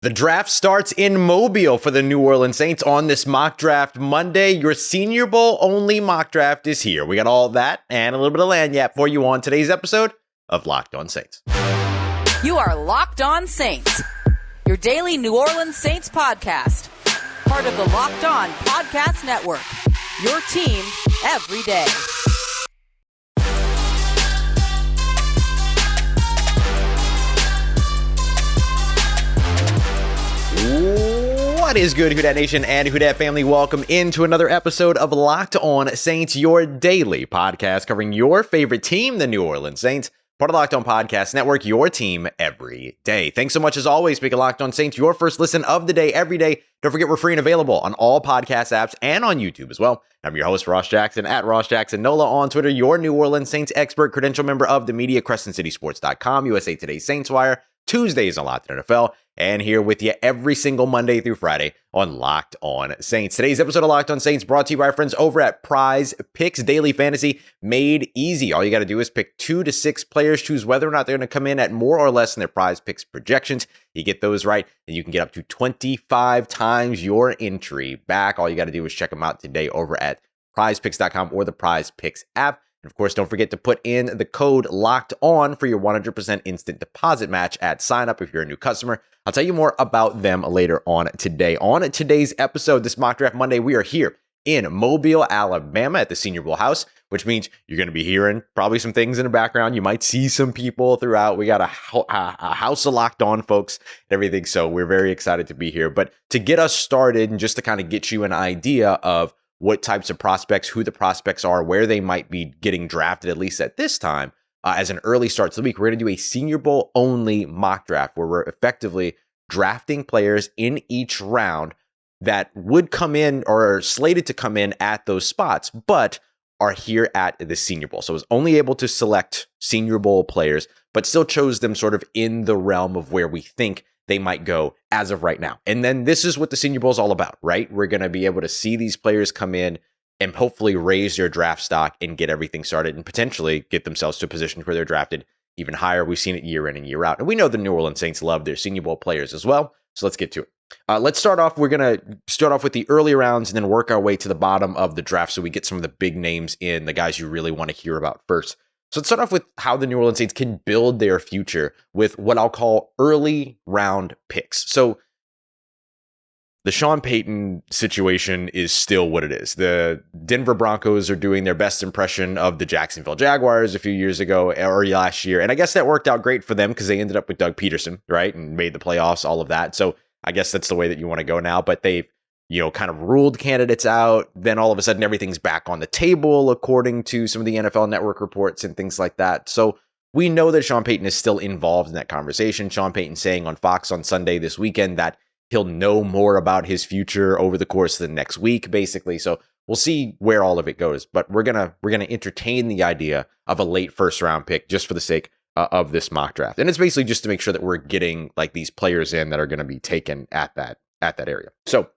The draft starts in Mobile for the New Orleans Saints on this mock draft Monday. Your Senior Bowl only mock draft is here. We got all that and a little bit of lagniappe for you on today's episode of Locked On Saints. You are Locked On Saints, your daily New Orleans Saints podcast. Part of the Locked On Podcast Network, your team every day. What is good, Who Dat Nation and Who Dat family? Welcome into another episode of Locked On Saints, your daily podcast covering your favorite team, the New Orleans Saints. Part of the Locked On Podcast Network, your team every day. Thanks so much as always, making Locked On Saints your first listen of the day every day. Don't forget we're free and available on all podcast apps and on YouTube as well. I'm your host, Ross Jackson, at Ross Jackson Nola on Twitter, your New Orleans Saints expert, credential member of the media, CrescentCitySports.com, USA Today's Saints Wire, Tuesdays on Locked On NFL, and here with you every single Monday through Friday on Locked On Saints. Today's episode of Locked On Saints brought to you by our friends over at PrizePicks. Daily fantasy made easy. All you got to do is pick 2 to 6 players, choose whether or not they're going to come in at more or less than their PrizePicks projections. You get those right, and you can get up to 25 times your entry back. All you got to do is check them out today over at PrizePicks.com or the PrizePicks app. And of course, don't forget to put in the code Locked On for your 100% instant deposit match at sign up if you're a new customer. I'll tell you more about them later on today. On today's episode, this Mock Draft Monday, we are here in Mobile, Alabama at the Senior Bowl house, which means you're going to be hearing probably some things in the background. You might see some people throughout. We got a house of Locked On folks and everything. So we're very excited to be here. But to get us started and just to kind of get you an idea of what types of prospects, who the prospects are, where they might be getting drafted, at least at this time, as an early start to the week, we're going to do a Senior Bowl only mock draft where we're effectively drafting players in each round that would come in or are slated to come in at those spots, but are here at the Senior Bowl. So I was only able to select Senior Bowl players, but still chose them sort of in the realm of where we think they might go as of right now. And then this is what the Senior Bowl is all about, right? We're going to be able to see these players come in and hopefully raise their draft stock and get everything started and potentially get themselves to a position where they're drafted even higher. We've seen it year in and year out. And we know the New Orleans Saints love their Senior Bowl players as well. So let's get to it. Let's start off. We're going to start off with the early rounds and then work our way to the bottom of the draft so we get some of the big names in, the guys you really want to hear about first. So let's start off with how the New Orleans Saints can build their future with what I'll call early round picks. So the Sean Payton situation is still what it is. The Denver Broncos are doing their best impression of the Jacksonville Jaguars a few years ago or last year. And I guess that worked out great for them because they ended up with Doug Peterson, right? And made the playoffs, all of that. So I guess that's the way that you want to go now. But they've kind of ruled candidates out. Then all of a sudden, everything's back on the table, according to some of the NFL Network reports and things like that. So we know that Sean Payton is still involved in that conversation. Sean Payton saying on Fox on Sunday this weekend that he'll know more about his future over the course of the next week, basically. So we'll see where all of it goes. But we're gonna entertain the idea of a late first round pick just for the sake of this mock draft. And it's basically just to make sure that we're getting like these players in that are going to be taken at that area. So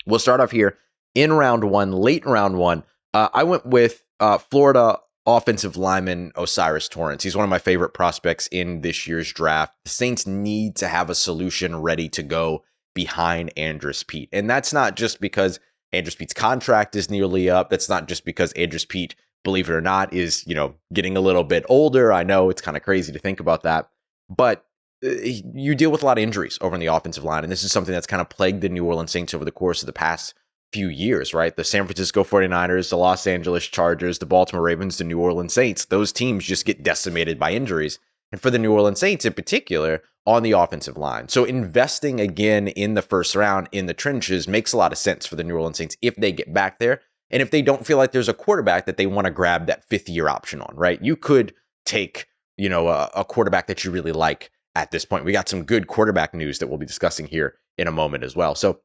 we'll start off here in round one, late in round one. I went with Florida offensive lineman O'Cyrus Torrence. He's one of my favorite prospects in this year's draft. The Saints need to have a solution ready to go behind Andrus Peat. And that's not just because Andrus Peat's contract is nearly up. That's not just because Andrus Peat, believe it or not, is, getting a little bit older. I know it's kind of crazy to think about that, but you deal with a lot of injuries over on the offensive line. And this is something that's kind of plagued the New Orleans Saints over the course of the past few years, right? The San Francisco 49ers, the Los Angeles Chargers, the Baltimore Ravens, the New Orleans Saints, those teams just get decimated by injuries. And for the New Orleans Saints in particular, on the offensive line. So investing again in the first round in the trenches makes a lot of sense for the New Orleans Saints if they get back there. And if they don't feel like there's a quarterback that they want to grab that 5th-year option on, right? You could take, a quarterback that you really like at this point. We got some good quarterback news that we'll be discussing here in a moment as well. So,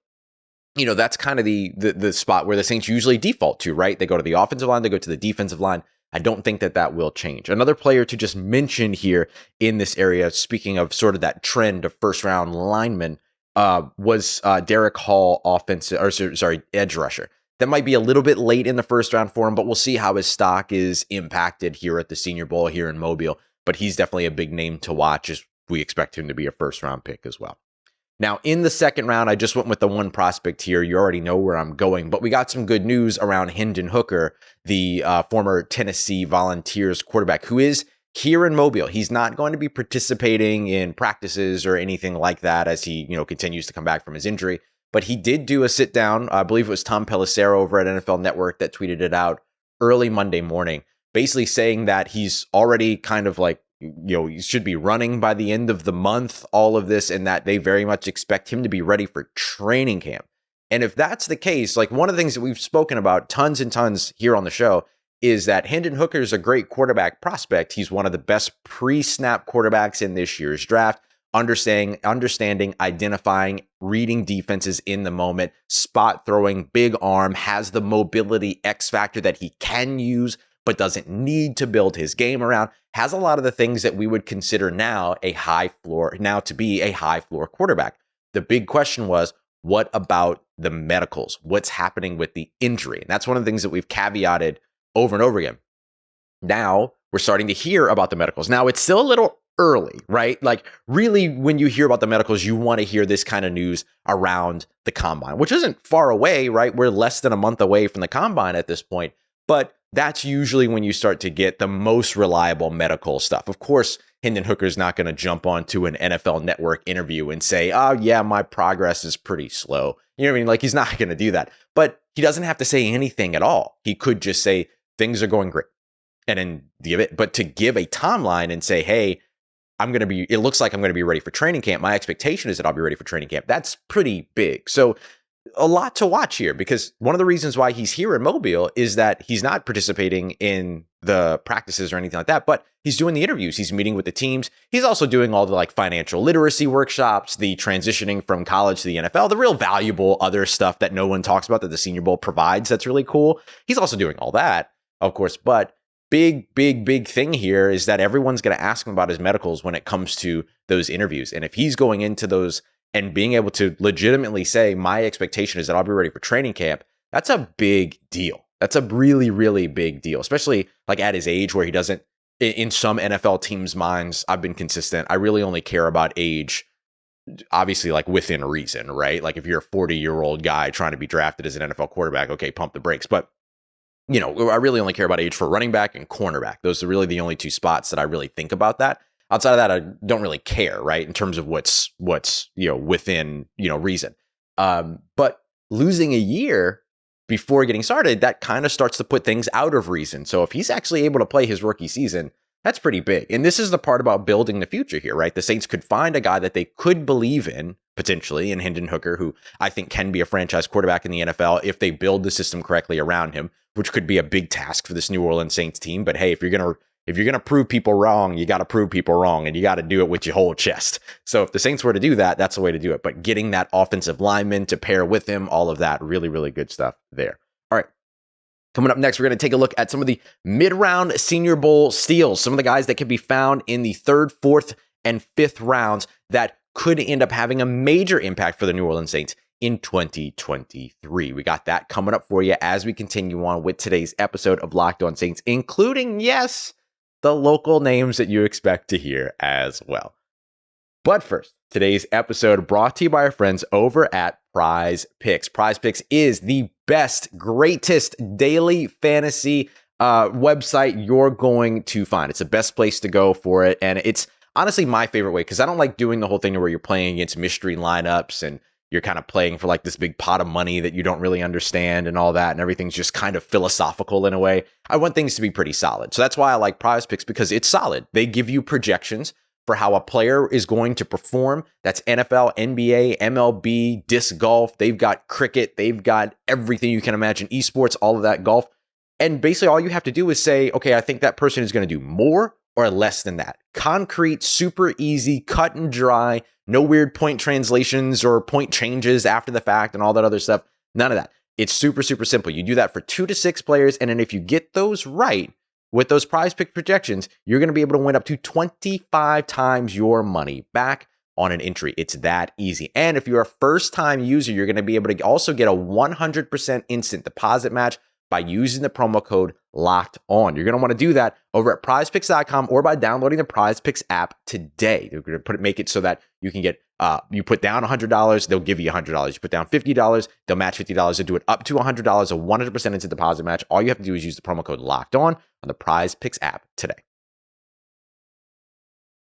that's kind of the spot where the Saints usually default to, right? They go to the offensive line, they go to the defensive line. I don't think that will change. Another player to just mention here in this area, speaking of sort of that trend of first round linemen, was Derek Hall, edge rusher. That might be a little bit late in the first round for him, but we'll see how his stock is impacted here at the Senior Bowl here in Mobile. But he's definitely a big name to watch as we expect him to be a first round pick as well. Now, in the second round, I just went with the one prospect here. You already know where I'm going, but we got some good news around Hendon Hooker, the former Tennessee Volunteers quarterback, who is here in Mobile. He's not going to be participating in practices or anything like that as he, continues to come back from his injury. But he did do a sit down. I believe it was Tom Pelissero over at NFL Network that tweeted it out early Monday morning, basically saying that he's already kind of like, he should be running by the end of the month, all of this, and that they very much expect him to be ready for training camp. And if that's the case, like one of the things that we've spoken about tons and tons here on the show is that Hendon Hooker is a great quarterback prospect. He's one of the best pre-snap quarterbacks in this year's draft, understanding, identifying, reading defenses in the moment, spot throwing, big arm, has the mobility X factor that he can use but doesn't need to build his game around, has a lot of the things that we would consider now to be a high floor quarterback. The big question was, what about the medicals? What's happening with the injury? And that's one of the things that we've caveated over and over again. Now we're starting to hear about the medicals. Now it's still a little early, right? Like really, when you hear about the medicals, you want to hear this kind of news around the combine, which isn't far away, right? We're less than a month away from the combine at this point, but that's usually when you start to get the most reliable medical stuff. Of course, Hendon Hooker's not going to jump onto an NFL Network interview and say, oh yeah, my progress is pretty slow. You know what I mean? Like he's not going to do that, but he doesn't have to say anything at all. He could just say things are going great. And then but to give a timeline and say, hey, it looks like I'm going to be ready for training camp. My expectation is that I'll be ready for training camp. That's pretty big. So a lot to watch here, because one of the reasons why he's here in Mobile is that he's not participating in the practices or anything like that, but he's doing the interviews. He's meeting with the teams. He's also doing all the like financial literacy workshops, the transitioning from college to the NFL, the real valuable other stuff that no one talks about that the Senior Bowl provides. That's really cool. He's also doing all that, of course, but big thing here is that everyone's going to ask him about his medicals when it comes to those interviews. And if he's going into those and being able to legitimately say, my expectation is that I'll be ready for training camp, that's a big deal. That's a really, really big deal, especially like at his age where he doesn't, in some NFL teams' minds, I've been consistent. I really only care about age, obviously like within reason, right? Like if you're a 40-year-old guy trying to be drafted as an NFL quarterback, okay, pump the brakes. But I really only care about age for running back and cornerback. Those are really the only two spots that I really think about that. Outside of that, I don't really care, right? In terms of what's within, reason. But losing a year before getting started, that kind of starts to put things out of reason. So if he's actually able to play his rookie season, that's pretty big. And this is the part about building the future here, right? The Saints could find a guy that they could believe in, potentially, in Hendon Hooker, who I think can be a franchise quarterback in the NFL if they build the system correctly around him, which could be a big task for this New Orleans Saints team. But hey, if you're gonna prove people wrong, you got to prove people wrong, and you got to do it with your whole chest. So if the Saints were to do that, that's the way to do it. But getting that offensive lineman to pair with him, all of that, really, really good stuff there. All right. Coming up next, we're going to take a look at some of the mid-round Senior Bowl steals, some of the guys that can be found in the 3rd, 4th, and 5th rounds that could end up having a major impact for the New Orleans Saints in 2023. We got that coming up for you as we continue on with today's episode of Locked On Saints, including, yes, the local names that you expect to hear as well. But first, today's episode brought to you by our friends over at PrizePicks. PrizePicks is the best, greatest daily fantasy website you're going to find. It's the best place to go for it. And it's honestly my favorite way, because I don't like doing the whole thing where you're playing against mystery lineups and you're kind of playing for like this big pot of money that you don't really understand and all that, and everything's just kind of philosophical in a way. I want things to be pretty solid. So that's why I like PrizePicks, because it's solid. They give you projections for how a player is going to perform. That's NFL, NBA, MLB, disc golf. They've got cricket. They've got everything you can imagine, esports, all of that, golf. And basically all you have to do is say, okay, I think that person is going to do more or less than that. Concrete, super easy, cut and dry, no weird point translations or point changes after the fact and all that other stuff. None of that. It's super, super simple. You do that for 2 to 6 players. And then if you get those right with those PrizePicks projections, you're going to be able to win up to 25 times your money back on an entry. It's that easy. And if you're a first-time user, you're going to be able to also get a 100% instant deposit match by using the promo code Locked On. You're going to want to do that over at prizepicks.com or by downloading the PrizePicks app today. They're going to make it so that you can get You put down $100, they'll give you $100. You put down $50, they'll match $50. They'll do it up to $100, a 100% instant deposit match. All you have to do is use the promo code Locked On the PrizePicks app today.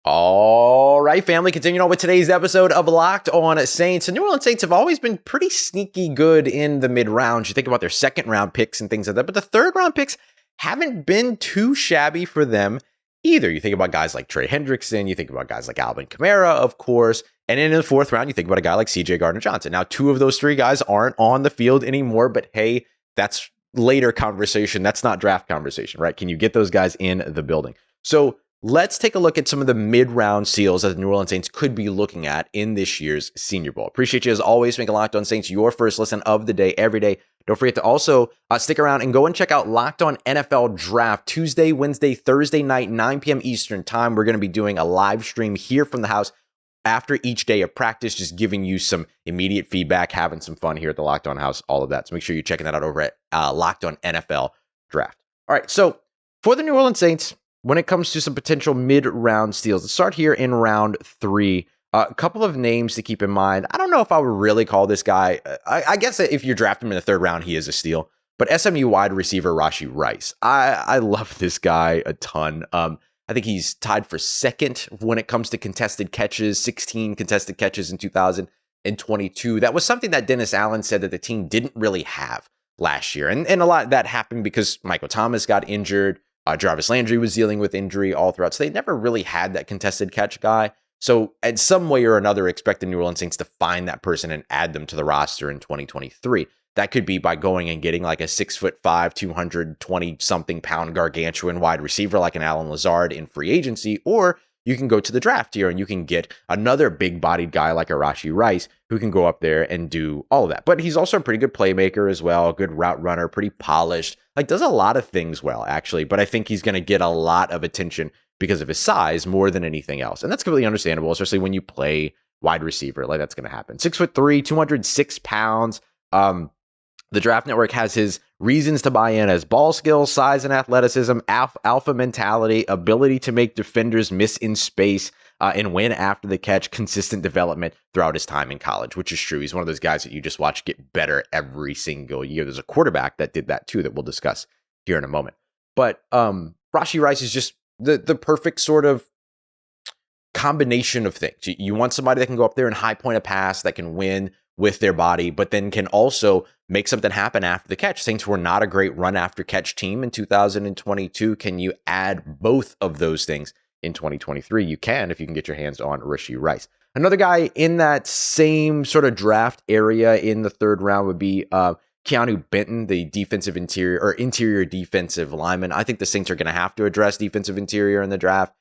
All right, family, continuing on with today's episode of Locked On Saints. The New Orleans Saints have always been pretty sneaky good in the mid-rounds. You think about their second-round picks and things like that, but the third-round picks haven't been too shabby for them either. You think about guys like Trey Hendrickson, you think about guys like Alvin Kamara, of course, and in the fourth round, you think about a guy like CJ Gardner-Johnson. Now, two of those three guys aren't on the field anymore, but hey, that's later conversation. That's not draft conversation, right? Can you get those guys in the building? So let's take a look at some of the mid-round steals that the New Orleans Saints could be looking at in this year's Senior Bowl. Appreciate you as always making Locked On Saints your first listen of the day every day. Don't forget to also stick around and go and check out Locked On NFL Draft Tuesday, Wednesday, Thursday night, 9 p.m. Eastern time. We're going to be doing a live stream here from the house after each day of practice, just giving you some immediate feedback, having some fun here at the Locked On House, all of that. So make sure you're checking that out over at Locked On NFL Draft. All right, so for the New Orleans Saints, when it comes to some potential mid-round steals, let's start here in round 3. A couple of names to keep in mind. I don't know if I would really call this guy, I guess if you draft him in the third round, he is a steal. But SMU wide receiver Rashee Rice. I love this guy a ton. I think he's tied for second when it comes to contested catches, 16 contested catches in 2022. That was something that Dennis Allen said that the team didn't really have last year. And a lot of that happened because Michael Thomas got injured. Jarvis Landry was dealing with injury all throughout. So they never really had that contested catch guy. So in some way or another, expect the New Orleans Saints to find that person and add them to the roster in 2023. That could be by going and getting like a 6'5", 220-something pound gargantuan wide receiver like an Allen Lazard in free agency, or you can go to the draft here and you can get another big-bodied guy like a Rashee Rice who can go up there and do all of that. But he's also a pretty good playmaker as well, a good route runner, pretty polished, like does a lot of things well, actually. But I think he's going to get a lot of attention because of his size more than anything else. And that's completely understandable, especially when you play wide receiver. Like that's going to happen. 6'3", 206 pounds. The Draft Network has his reasons to buy in as ball skills, size and athleticism, alpha mentality, ability to make defenders miss in space, and win after the catch, consistent development throughout his time in college, which is true. He's one of those guys that you just watch get better every single year. There's a quarterback that did that too that we'll discuss here in a moment. But Rashee Rice is just the perfect sort of combination of things. You want somebody that can go up there and high point a pass, that can win with their body, but then can also make something happen after the catch. Saints were not a great run after catch team in 2022. Can you add both of those things in 2023? You can if you can get your hands on Rashee Rice. Another guy in that same sort of draft area in the third round would be Keanu Benton, the interior defensive lineman. I think the Saints are going to have to address defensive interior in the draft.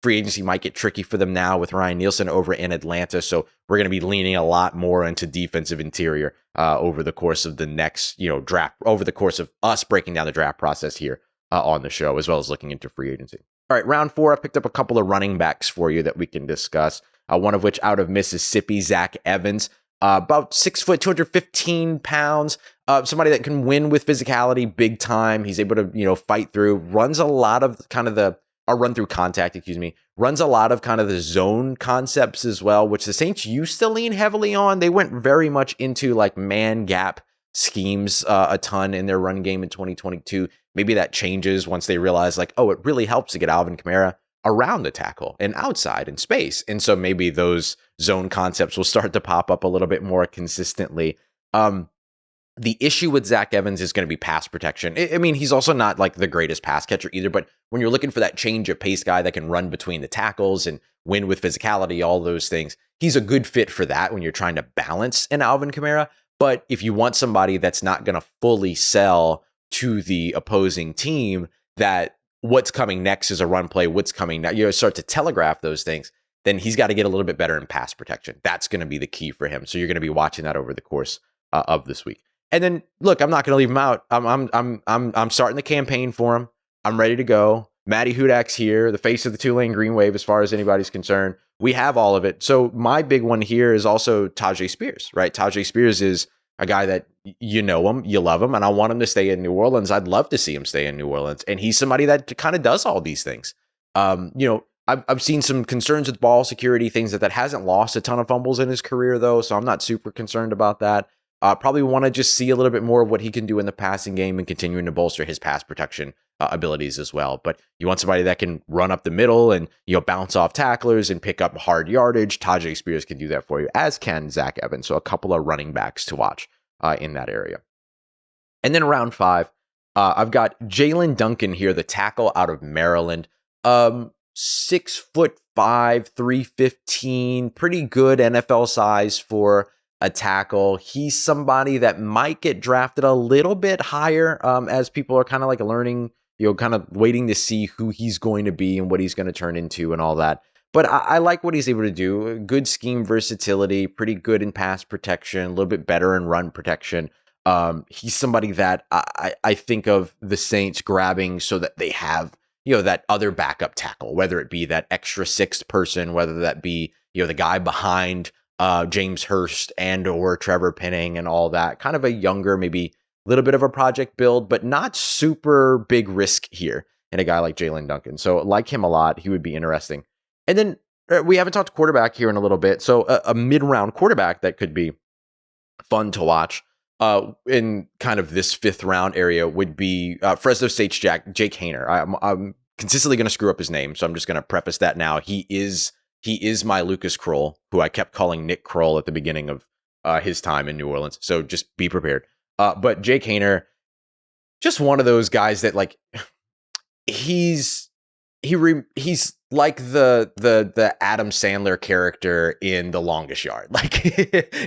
Free agency might get tricky for them now with Ryan Nielsen over in Atlanta. So we're going to be leaning a lot more into defensive interior over the course of the next, draft, over the course of us breaking down the draft process here on the show, as well as looking into free agency. All right, round 4, I picked up a couple of running backs for you that we can discuss. One of which out of Mississippi, Zach Evans, about 6 foot, 215 pounds, somebody that can win with physicality big time. He's able to, fight through, runs a lot of kind of run through contact, runs a lot of kind of the zone concepts as well, which the Saints used to lean heavily on. They went very much into like man gap schemes a ton in their run game in 2022. Maybe that changes once they realize like, oh, it really helps to get Alvin Kamara around the tackle and outside in space. And so maybe those zone concepts will start to pop up a little bit more consistently. The issue with Zach Evans is going to be pass protection. I mean, he's also not like the greatest pass catcher either, but when you're looking for that change of pace guy that can run between the tackles and win with physicality, all those things, he's a good fit for that when you're trying to balance an Alvin Kamara. But if you want somebody that's not going to fully sell to the opposing team that what's coming next is a run play, what's coming now, start to telegraph those things, then he's got to get a little bit better in pass protection. That's going to be the key for him. So you're going to be watching that over the course of this week. And then look, I'm not going to leave him out. I'm starting the campaign for him. I'm ready to go. Matty Hudak's here, the face of the Tulane Green Wave, as far as anybody's concerned. We have all of it. So my big one here is also Tyjae Spears, right? Tyjae Spears is a guy that you know him, you love him, and I want him to stay in New Orleans. I'd love to see him stay in New Orleans. And he's somebody that kind of does all these things. I've seen some concerns with ball security, things that hasn't lost a ton of fumbles in his career, though, so I'm not super concerned about that. Probably want to just see a little bit more of what he can do in the passing game and continuing to bolster his pass protection abilities as well. But you want somebody that can run up the middle and, bounce off tacklers and pick up hard yardage. Tajay Spears can do that for you, as can Zach Evans. So a couple of running backs to watch in that area. And then round 5, I've got Jalen Duggan here, the tackle out of Maryland. 6'5", 315, pretty good NFL size for a tackle. He's somebody that might get drafted a little bit higher as people are kind of like learning, kind of waiting to see who he's going to be and what he's going to turn into and all that. But I like what he's able to do. Good scheme versatility, pretty good in pass protection, a little bit better in run protection. He's somebody that I think of the Saints grabbing so that they have, that other backup tackle, whether it be that extra sixth person, whether that be, the guy behind James Hurst and or Trevor Penning and all that. Kind of a younger, maybe a little bit of a project build, but not super big risk here in a guy like Jalen Duggan. So like him a lot. He would be interesting. And then we haven't talked quarterback here in a little bit. So a mid-round quarterback that could be fun to watch in kind of this 5th round area would be Fresno State's Jake Haener. I'm consistently going to screw up his name, so I'm just going to preface that now. He is my Lucas Kroll, who I kept calling Nick Kroll at the beginning of his time in New Orleans. So just be prepared. But Jake Haener, just one of those guys that he's like the Adam Sandler character in The Longest Yard.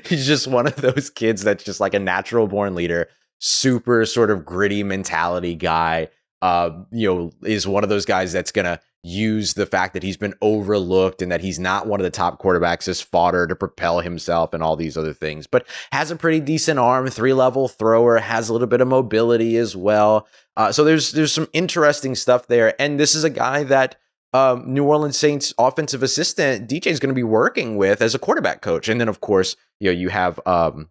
He's just one of those kids that's just like a natural born leader, super sort of gritty mentality guy. Is one of those guys that's gonna use the fact that he's been overlooked and that he's not one of the top quarterbacks as fodder to propel himself and all these other things, but has a pretty decent arm, 3-level thrower, has a little bit of mobility as well. So there's some interesting stuff there. And this is a guy that New Orleans Saints offensive assistant DJ is going to be working with as a quarterback coach. And then of course, you have Ronald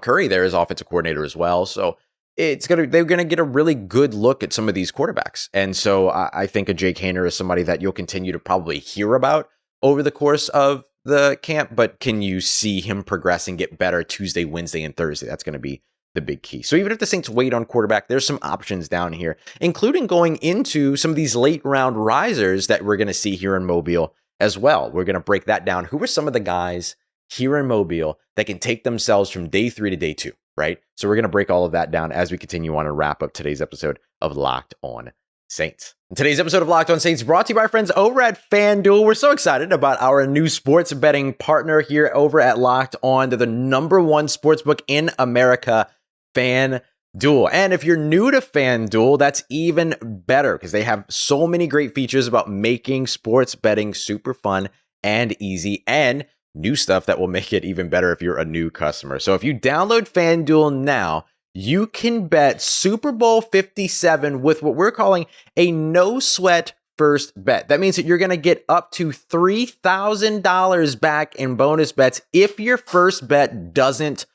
Curry there as offensive coordinator as well. So they're going to get a really good look at some of these quarterbacks. And so I think a Jake Haener is somebody that you'll continue to probably hear about over the course of the camp, but can you see him progress and get better Tuesday, Wednesday, and Thursday? That's going to be the big key. So even if the Saints wait on quarterback, there's some options down here, including going into some of these late round risers that we're going to see here in Mobile as well. We're going to break that down. Who are some of the guys here in Mobile that can take themselves from day 3 to day 2? Right? So we're going to break all of that down as we continue on and wrap up today's episode of Locked On Saints. And today's episode of Locked On Saints brought to you by our friends over at FanDuel. We're so excited about our new sports betting partner here over at Locked On. They're the number 1 sportsbook in America, FanDuel. And if you're new to FanDuel, that's even better because they have so many great features about making sports betting super fun and easy, and new stuff that will make it even better if you're a new customer. So if you download FanDuel now, you can bet Super Bowl 57 with what we're calling a no sweat first bet. That means that you're going to get up to $3,000 back in bonus bets if your first bet doesn't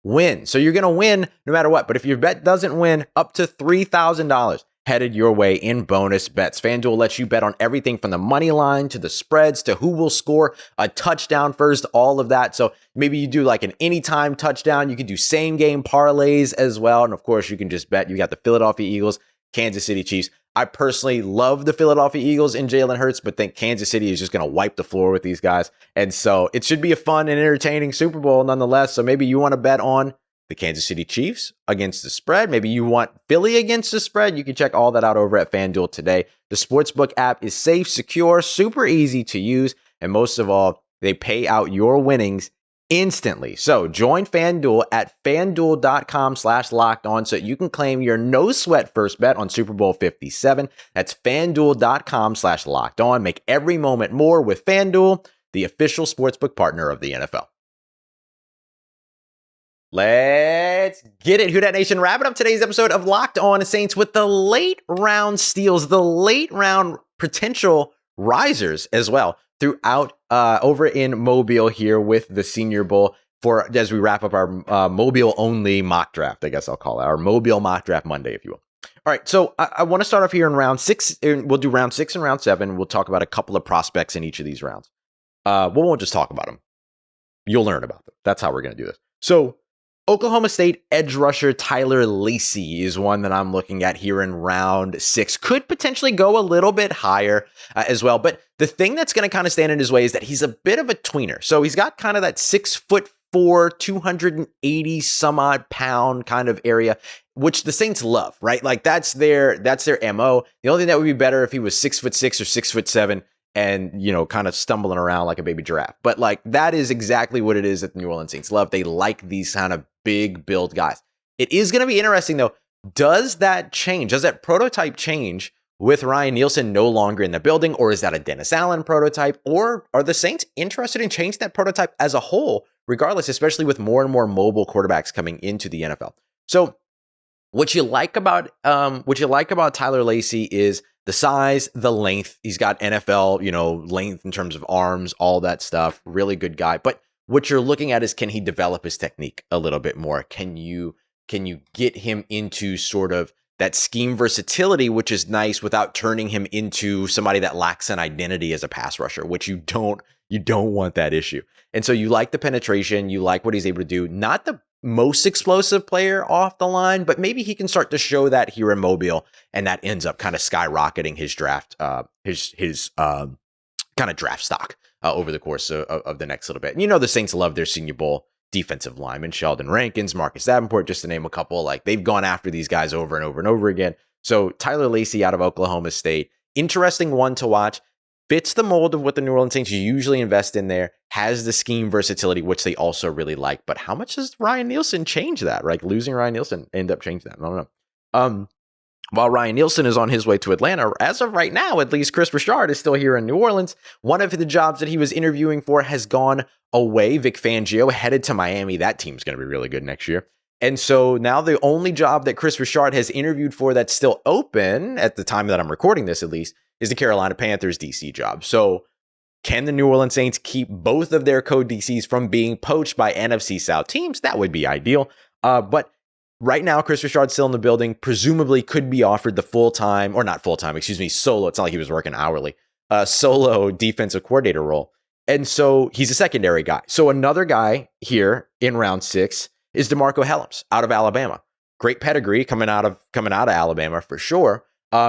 win. So you're going to win no matter what. But if your bet doesn't win, up to $3,000 headed your way in bonus bets. FanDuel lets you bet on everything from the money line to the spreads to who will score a touchdown first, all of that. So maybe you do like an anytime touchdown. You can do same game parlays as well. And of course, you can just bet. You got the Philadelphia Eagles, Kansas City Chiefs. I personally love the Philadelphia Eagles and Jalen Hurts, but think Kansas City is just going to wipe the floor with these guys. And so it should be a fun and entertaining Super Bowl nonetheless. So maybe you want to bet on the Kansas City Chiefs against the spread. Maybe you want Philly against the spread. You can check all that out over at FanDuel today. The Sportsbook app is safe, secure, super easy to use, and most of all, they pay out your winnings instantly. So join FanDuel at FanDuel.com/lockedon so you can claim your no sweat first bet on Super Bowl 57. That's FanDuel.com/lockedon. Make every moment more with FanDuel, the official sportsbook partner of the NFL. Let's get it, Who Dat Nation. Wrapping up today's episode of Locked On Saints with the late round steals, the late round potential risers as well throughout over in Mobile here with the Senior Bowl for as we wrap up our Mobile only mock draft. I guess I'll call it our Mobile mock draft Monday, if you will. All right, so I want to start off here in round 6. And we'll do round 6 and round 7. We'll talk about a couple of prospects in each of these rounds. We won't just talk about them. You'll learn about them. That's how we're going to do this. So Oklahoma State edge rusher Tyler Lacey is one that I'm looking at here in round 6. Could potentially go a little bit higher as well. But the thing that's going to kind of stand in his way is that he's a bit of a tweener. So he's got kind of that 6'4", 280 some odd pound kind of area, which the Saints love, right? Like that's their MO. The only thing that would be better if he was 6'6" or 6'7" and, you know, kind of stumbling around like a baby giraffe. But like that is exactly what it is that the New Orleans Saints love. They like these kind of big build guys. It is going to be interesting though. Does that change? Does that prototype change with Ryan Nielsen no longer in the building, or is that a Dennis Allen prototype? Or are the Saints interested in changing that prototype as a whole, regardless, especially with more and more mobile quarterbacks coming into the NFL? So what you like about Tyler Lacey is the size, the length. He's got NFL, you know, length in terms of arms, all that stuff. Really good guy. But what you're looking at is, can he develop his technique a little bit more? Can you get him into sort of that scheme versatility, which is nice, without turning him into somebody that lacks an identity as a pass rusher, which you don't want that issue. And so you like the penetration, you like what he's able to do. Not the most explosive player off the line, but maybe he can start to show that here in Mobile, and that ends up kind of skyrocketing his draft, his kind of draft stock over the course of the next little bit. And you know, the Saints love their Senior Bowl defensive linemen, Sheldon Rankins, Marcus Davenport, just to name a couple. Like, they've gone after these guys over and over and over again. So Tyler Lacey out of Oklahoma State, interesting one to watch. Fits the mold of what the New Orleans Saints usually invest in there, has the scheme versatility, which they also really like. But how much does Ryan Nielsen change that? Like, losing Ryan Nielsen end up changing that? I don't know. While Ryan Nielsen is on his way to Atlanta, as of right now, at least, Chris Richard is still here in New Orleans. One of the jobs that he was interviewing for has gone away. Vic Fangio headed to Miami. That team's going to be really good next year. And so now the only job that Chris Richard has interviewed for that's still open, at the time that I'm recording this at least, is the Carolina Panthers DC job. So can the New Orleans Saints keep both of their co-DCs from being poached by NFC South teams? That would be ideal. But right now, Chris Richard's still in the building, presumably could be offered the full-time, or not full-time, solo. It's not like he was working hourly, solo defensive coordinator role. And so he's a secondary guy. So another guy here in round 6 is DeMarco Hellams out of Alabama. Great pedigree coming out of Alabama for sure.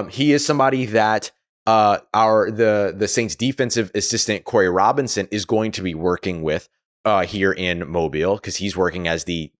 He is somebody that the Saints defensive assistant Corey Robinson is going to be working with here in Mobile, because he's working as the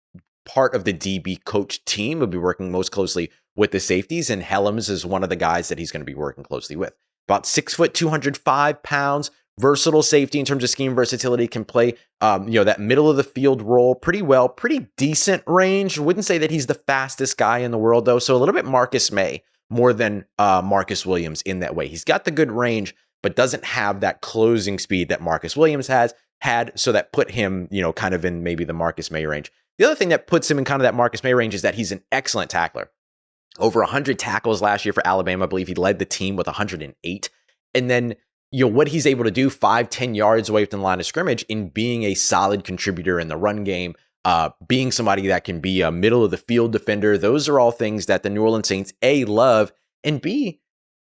part of the DB coach team. Will be working most closely with the safeties, and Hellams is one of the guys that he's going to be working closely with. About 6 foot, 205 pounds, versatile safety in terms of scheme versatility, can play that middle of the field role pretty well, pretty decent range. Wouldn't say that he's the fastest guy in the world though, so a little bit Marcus May more than Marcus Williams in that way. He's got the good range, but doesn't have that closing speed that Marcus Williams had, so that put him, kind of in maybe the Marcus May range. The other thing that puts him in kind of that Marcus May range is that he's an excellent tackler. Over 100 tackles last year for Alabama. I believe he led the team with 108. And then, what he's able to do 5-10 yards away from the line of scrimmage in being a solid contributor in the run game, being somebody that can be a middle of the field defender. Those are all things that the New Orleans Saints, A, love, and B,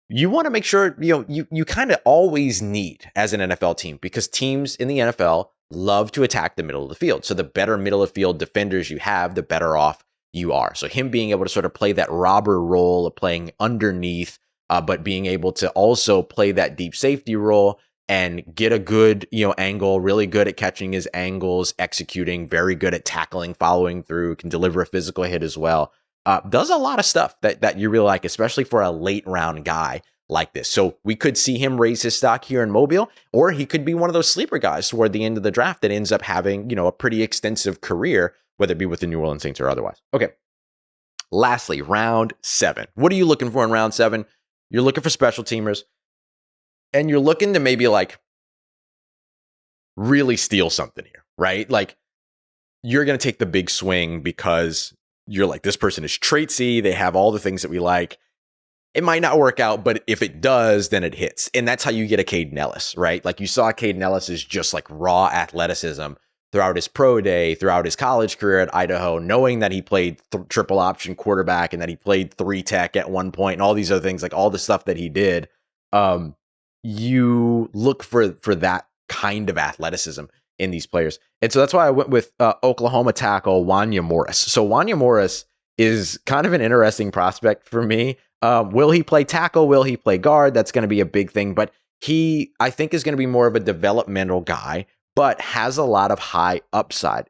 you want to make sure, you kind of always need as an NFL team, because teams in the NFL love to attack the middle of the field. So the better middle of field defenders you have, the better off you are. So him being able to sort of play that robber role of playing underneath, but being able to also play that deep safety role and get a good, angle, really good at catching his angles, executing, very good at tackling, following through, can deliver a physical hit as well. Does a lot of stuff that you really like, especially for a late round guy like this. So we could see him raise his stock here in Mobile, or he could be one of those sleeper guys toward the end of the draft that ends up having, a pretty extensive career, whether it be with the New Orleans Saints or otherwise. Okay. Lastly, round 7. What are you looking for in round 7? You're looking for special teamers, and you're looking to maybe really steal something here, right? Like, you're going to take the big swing because you're like, this person is traitsy. They have all the things that we like. It might not work out, but if it does, then it hits. And that's how you get a Caden Ellis, right? Like, you saw Caden Ellis is just like raw athleticism throughout his pro day, throughout his college career at Idaho, knowing that he played triple option quarterback and that he played 3-tech at one point and all these other things, like all the stuff that he did, you look for that kind of athleticism in these players. And so that's why I went with Oklahoma tackle Wanya Morris. So Wanya Morris is kind of an interesting prospect for me. Will he play tackle? Will he play guard? That's going to be a big thing. But he, I think, is going to be more of a developmental guy, but has a lot of high upside.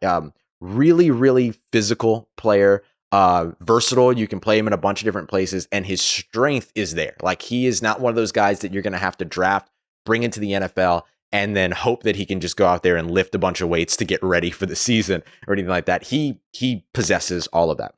Really, really physical player. Versatile. You can play him in a bunch of different places, and his strength is there. Like, he is not one of those guys that you're going to have to draft, bring into the NFL, and then hope that he can just go out there and lift a bunch of weights to get ready for the season or anything like that. He possesses all of that.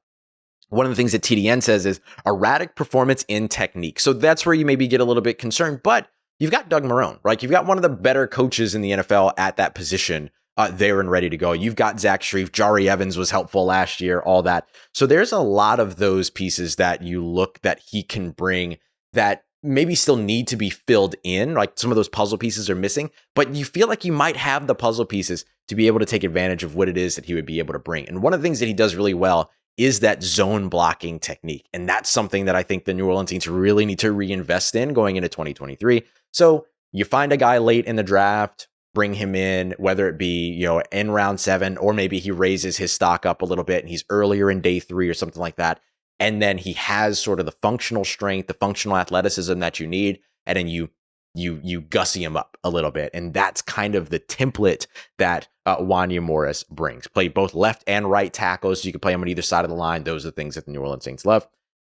One of the things that TDN says is erratic performance in technique. So that's where you maybe get a little bit concerned, but you've got Doug Marrone, right? You've got one of the better coaches in the NFL at that position there and ready to go. You've got Zach Strief. Jari Evans was helpful last year, all that. So there's a lot of those pieces that you look that he can bring that maybe still need to be filled in. Like, some of those puzzle pieces are missing, but you feel like you might have the puzzle pieces to be able to take advantage of what it is that he would be able to bring. And one of the things that he does really well is that zone blocking technique. And that's something that I think the New Orleans Saints really need to reinvest in going into 2023. So you find a guy late in the draft, bring him in, whether it be, in round 7, or maybe he raises his stock up a little bit and he's earlier in day 3 or something like that. And then he has sort of the functional strength, the functional athleticism that you need. And then you gussy him up a little bit. And that's kind of the template that Wanya Morris brings. Play both left and right tackles, so you can play him on either side of the line. Those are the things that the New Orleans Saints love.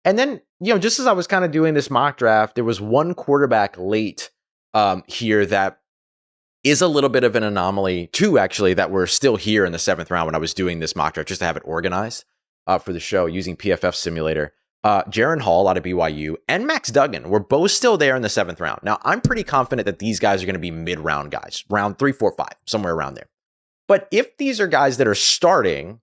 And then, just as I was kind of doing this mock draft, there was one quarterback late here that is a little bit of an anomaly. 2, actually, that were still here in the 7th round when I was doing this mock draft, just to have it organized for the show using PFF Simulator. Jaren Hall out of BYU and Max Duggan were both still there in the 7th round. Now, I'm pretty confident that these guys are going to be mid-round guys, round 3, 4, 5, somewhere around there. But if these are guys that are starting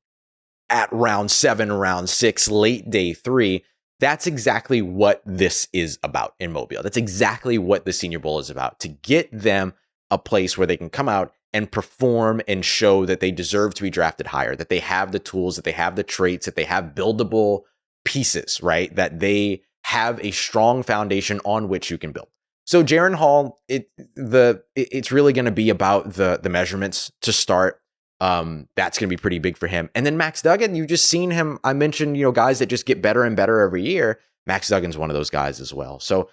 at round 7, round 6, late day 3, that's exactly what this is about in Mobile. That's exactly what the Senior Bowl is about, to get them a place where they can come out and perform and show that they deserve to be drafted higher, that they have the tools, that they have the traits, that they have buildable pieces, right? That they have a strong foundation on which you can build. So Jaren Hall, it's really going to be about the measurements to start. That's going to be pretty big for him. And then Max Duggan, you've just seen him. I mentioned, guys that just get better and better every year. Max Duggan's one of those guys as well. So,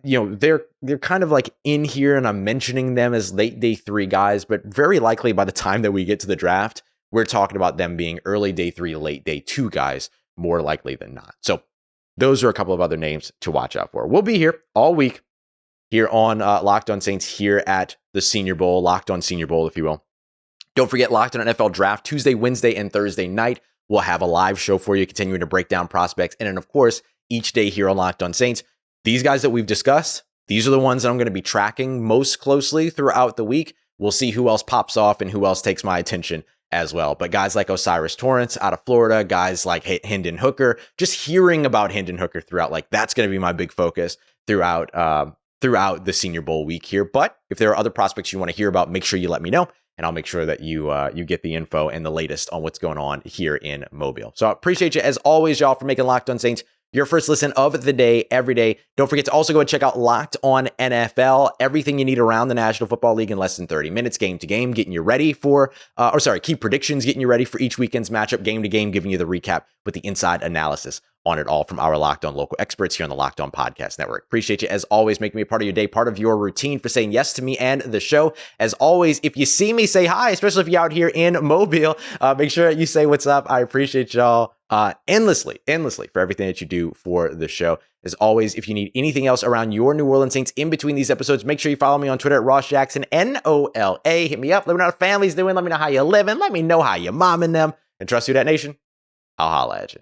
they're kind of like in here, and I'm mentioning them as late day 3 guys, but very likely by the time that we get to the draft, we're talking about them being early day 3, late day 2 guys, more likely than not. So those are a couple of other names to watch out for. We'll be here all week here on Locked On Saints, here at the Senior Bowl, Locked On Senior Bowl, if you will. Don't forget, Locked On NFL Draft, Tuesday, Wednesday, and Thursday night. We'll have a live show for you, continuing to break down prospects. And then, of course, each day here on Locked On Saints, these guys that we've discussed, these are the ones that I'm going to be tracking most closely throughout the week. We'll see who else pops off and who else takes my attention as well. But guys like O'Cyrus Torrence out of Florida, guys like Hendon Hooker, just hearing about Hendon Hooker throughout, that's going to be my big focus throughout the Senior Bowl week here. But if there are other prospects you want to hear about, make sure you let me know, and I'll make sure that you get the info and the latest on what's going on here in Mobile. So I appreciate you, as always, y'all, for making Locked On Saints your first listen of the day, every day. Don't forget to also go and check out Locked On NFL. Everything you need around the National Football League in less than 30 minutes, game to game, getting you ready for, key predictions, getting you ready for each weekend's matchup, game to game, giving you the recap with the inside analysis on it all from our Locked On local experts here on the Locked On Podcast Network. Appreciate you, as always, making me a part of your day, part of your routine, for saying yes to me and the show. As always, if you see me, say hi, especially if you're out here in Mobile. Make sure you say what's up. I appreciate y'all endlessly for everything that you do for the show. As always, if you need anything else around your New Orleans Saints in between these episodes, make sure you follow me on Twitter at Ross Jackson, NOLA. Hit me up. Let me know how the family's doing. Let me know how you're living. Let me know how you're momming them. And trust Who Dat Nation, I'll holla at you.